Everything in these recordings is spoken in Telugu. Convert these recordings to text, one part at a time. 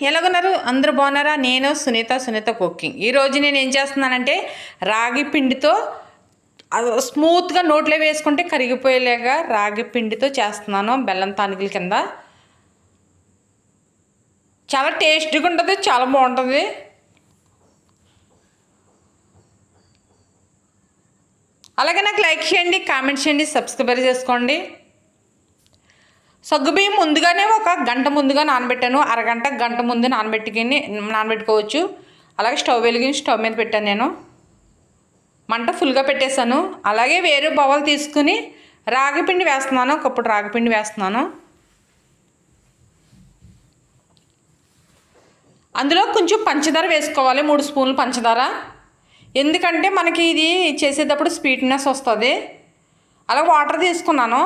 ఎలాగున్నారు? అందరూ బాగున్నారా? నేను సునీత కుకింగ్. ఈరోజు నేను ఏం చేస్తున్నానంటే రాగి పిండితో స్మూత్గా నోట్లో వేసుకుంటే కరిగిపోయేలాగా రాగి పిండితో చేస్తున్నాను. బెల్లం తానుగుల కింద చాలా టేస్టీగా ఉంటుంది, చాలా బాగుంటుంది. అలాగే నాకు లైక్ చేయండి, కామెంట్ చేయండి, సబ్స్క్రైబ్ చేసుకోండి. సగ్గుబియ్యం ముందుగానే ఒక గంట ముందుగా నానబెట్టాను. అరగంట గంట ముందు నానబెట్టుకోవచ్చు. అలాగే స్టవ్ వెలిగించి స్టవ్ మీద పెట్టాను. నేను మంట ఫుల్గా పెట్టేశాను. అలాగే వేరే బౌల్ తీసుకుని రాగిపిండి వేస్తున్నాను. ఒకప్పుడు రాగిపిండి వేస్తున్నాను. అందులో కొంచెం పంచదార వేసుకోవాలి, 3 స్పూన్లు పంచదార. ఎందుకంటే మనకి ఇది చేసేటప్పుడు స్వీట్నెస్ వస్తుంది. అలాగే వాటర్ తీసుకున్నాను.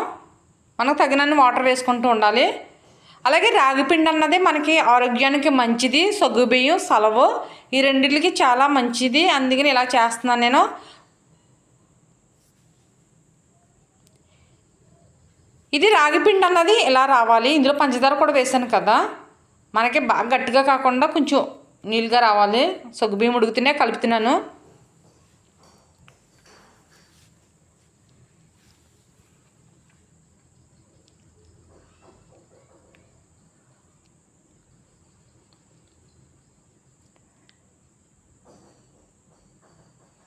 మనకు తగినన్ని వాటర్ వేసుకుంటూ ఉండాలి. అలాగే రాగిపిండి అన్నది మనకి ఆరోగ్యానికి మంచిది. సగ్గుబియ్యం, సలవు ఈ రెండింటికి చాలా మంచిది. అందుకని ఇలా చేస్తున్నాను నేను. ఇది రాగిపిండి అన్నది ఇలా రావాలి. ఇందులో పంచదార కూడా వేసాను కదా, మనకి బాగా గట్టిగా కాకుండా కొంచెం నీళ్ళుగా రావాలి. సగ్గుబియ్యం ఉడుకుతూనే కలుపుతున్నాను.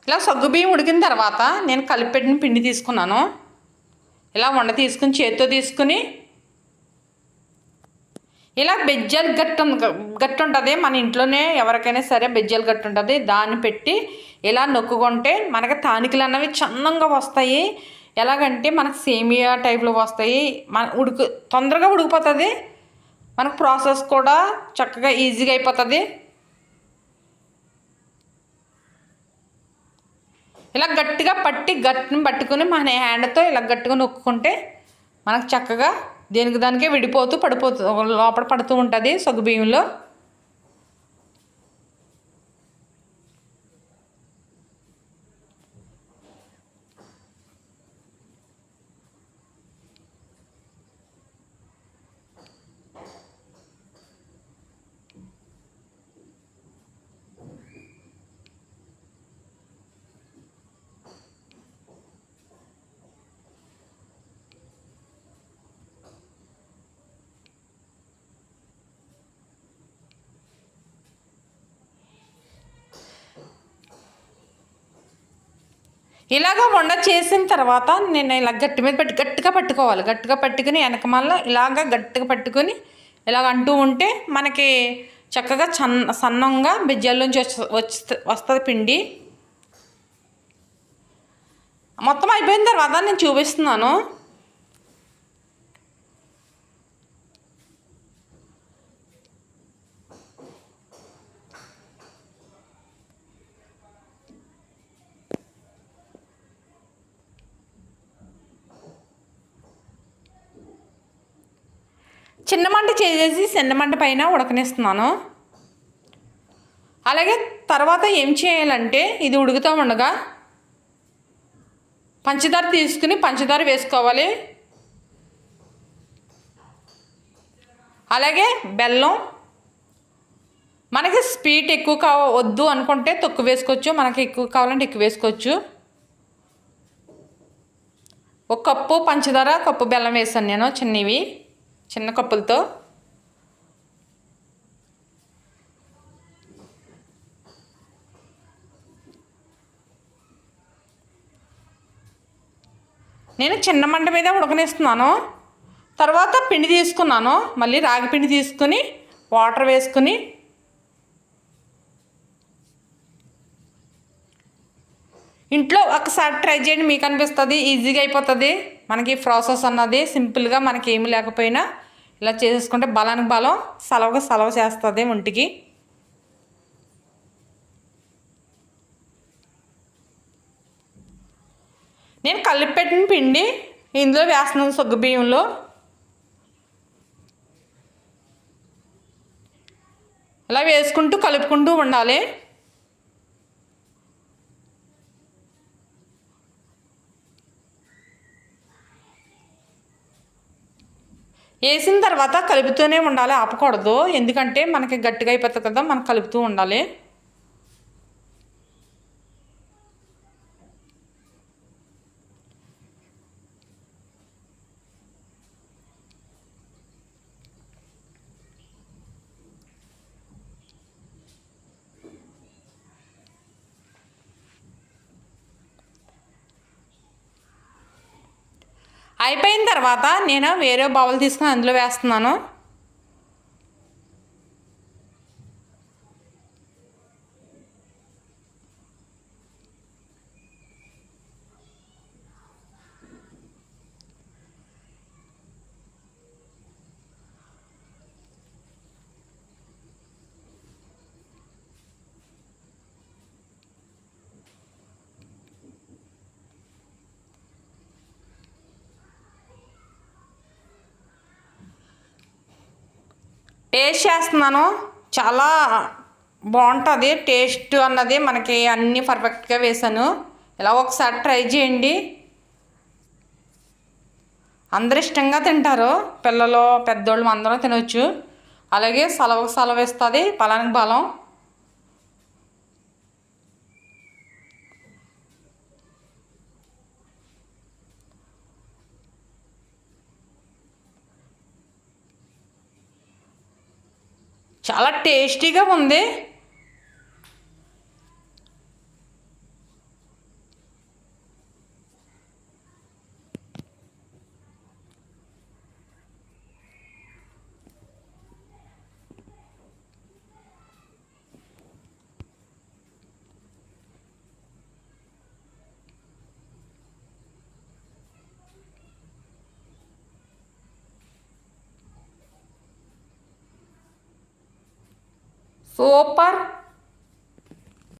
ఇలా సగ్గుబియ్యం ఉడికిన తర్వాత నేను కలిపెట్టిన పిండి తీసుకున్నాను. ఇలా తీసుకుని చేత్తో తీసుకుని ఇలా బెజ్జాలు గట్టు ఉంటుంది మన ఇంట్లోనే, ఎవరికైనా సరే బెజ్జాలు గట్టు ఉంటుంది. దాన్ని పెట్టి ఇలా నొక్కుకుంటే మనకి తానికలు అన్నవి చందంగా వస్తాయి. ఎలాగంటే మనకు సేమియా టైప్లో వస్తాయి. తొందరగా ఉడికిపోతుంది. మనకు ప్రాసెస్ కూడా చక్కగా ఈజీగా అయిపోతుంది. ఇలా గట్టిగా గట్టిని పట్టుకుని మన హ్యాండ్తో ఇలా గట్టిగా నొక్కుంటే మనకు చక్కగా దానికే విడిపోతూ లోపల పడుతూ ఉంటుంది సగ్గుబియ్యంలో. ఇలాగ వండ చేసిన తర్వాత నేను ఇలా గట్టి మీద గట్టిగా పట్టుకోవాలి. గట్టిగా పట్టుకుని వెనకమాల ఇలాగ గట్టిగా పట్టుకొని ఇలాగ అంటూ ఉంటే మనకి చక్కగా సన్నంగా బెజ్జాల్లోంచి వస్తుంది పిండి. మొత్తం అయిపోయిన తర్వాత నేను చూపిస్తున్నాను. చిన్న మంట చేసేసి చిన్న మంట పైన ఉడకనిస్తున్నాను. అలాగే తర్వాత ఏం చేయాలంటే ఇది ఉడుకుతూ ఉండగా పంచదార తీసుకుని పంచదార వేసుకోవాలి. అలాగే బెల్లం, మనకి స్వీట్ ఎక్కువ వద్దు అనుకుంటే తక్కువ వేసుకోవచ్చు, మనకి ఎక్కువ కావాలంటే ఎక్కువ వేసుకోవచ్చు. 1 కప్పు పంచదార, 1 కప్పు బెల్లం వేసాను నేను, చిన్న కప్పులతో. నేను చిన్న మంట మీద ఉడకనిస్తున్నాను. తర్వాత పిండి తీసుకున్నాను. మళ్ళీ రాగి పిండి తీసుకుని వాటర్ వేసుకుని ఇంట్లో ఒకసారి ట్రై చేయండి, మీకు అనిపిస్తుంది ఈజీగా అయిపోతుంది. మనకి ప్రాసెస్ అన్నది సింపుల్గా, మనకి ఏమి లేకపోయినా ఇలా చేసుకుంటే బలానికి బలం, సలవ చేస్తుంది ఒంటికి. నేను కలిపెట్టిన పిండి ఇందులో వేస్తున్నాను సగ్గుబియ్యంలో. ఇలా వేసుకుంటూ కలుపుకుంటూ ఉండాలి. వేసిన తర్వాత కలుపుతూనే ఉండాలి, ఆపకూడదు. ఎందుకంటే మనకి గట్టిగా అయిపోతుంది కదా, మనం కలుపుతూ ఉండాలి. అయిపోయిన తర్వాత నేను వేరే బౌల్ తీసుకుని అందులో వేస్తున్నాను. టేస్ట్ చేస్తున్నాను, చాలా బాగుంటుంది టేస్ట్ అన్నది. మనకి అన్నీ పర్ఫెక్ట్గా వేసాను. ఇలా ఒకసారి ట్రై చేయండి, అందరు ఇష్టంగా తింటారు. పిల్లలు పెద్దోళ్ళు అందరం తినవచ్చు. అలాగే సలవ ఇస్తుంది, బలానికి బలం. చాలా టేస్టీగా ఉంది. సూపర్.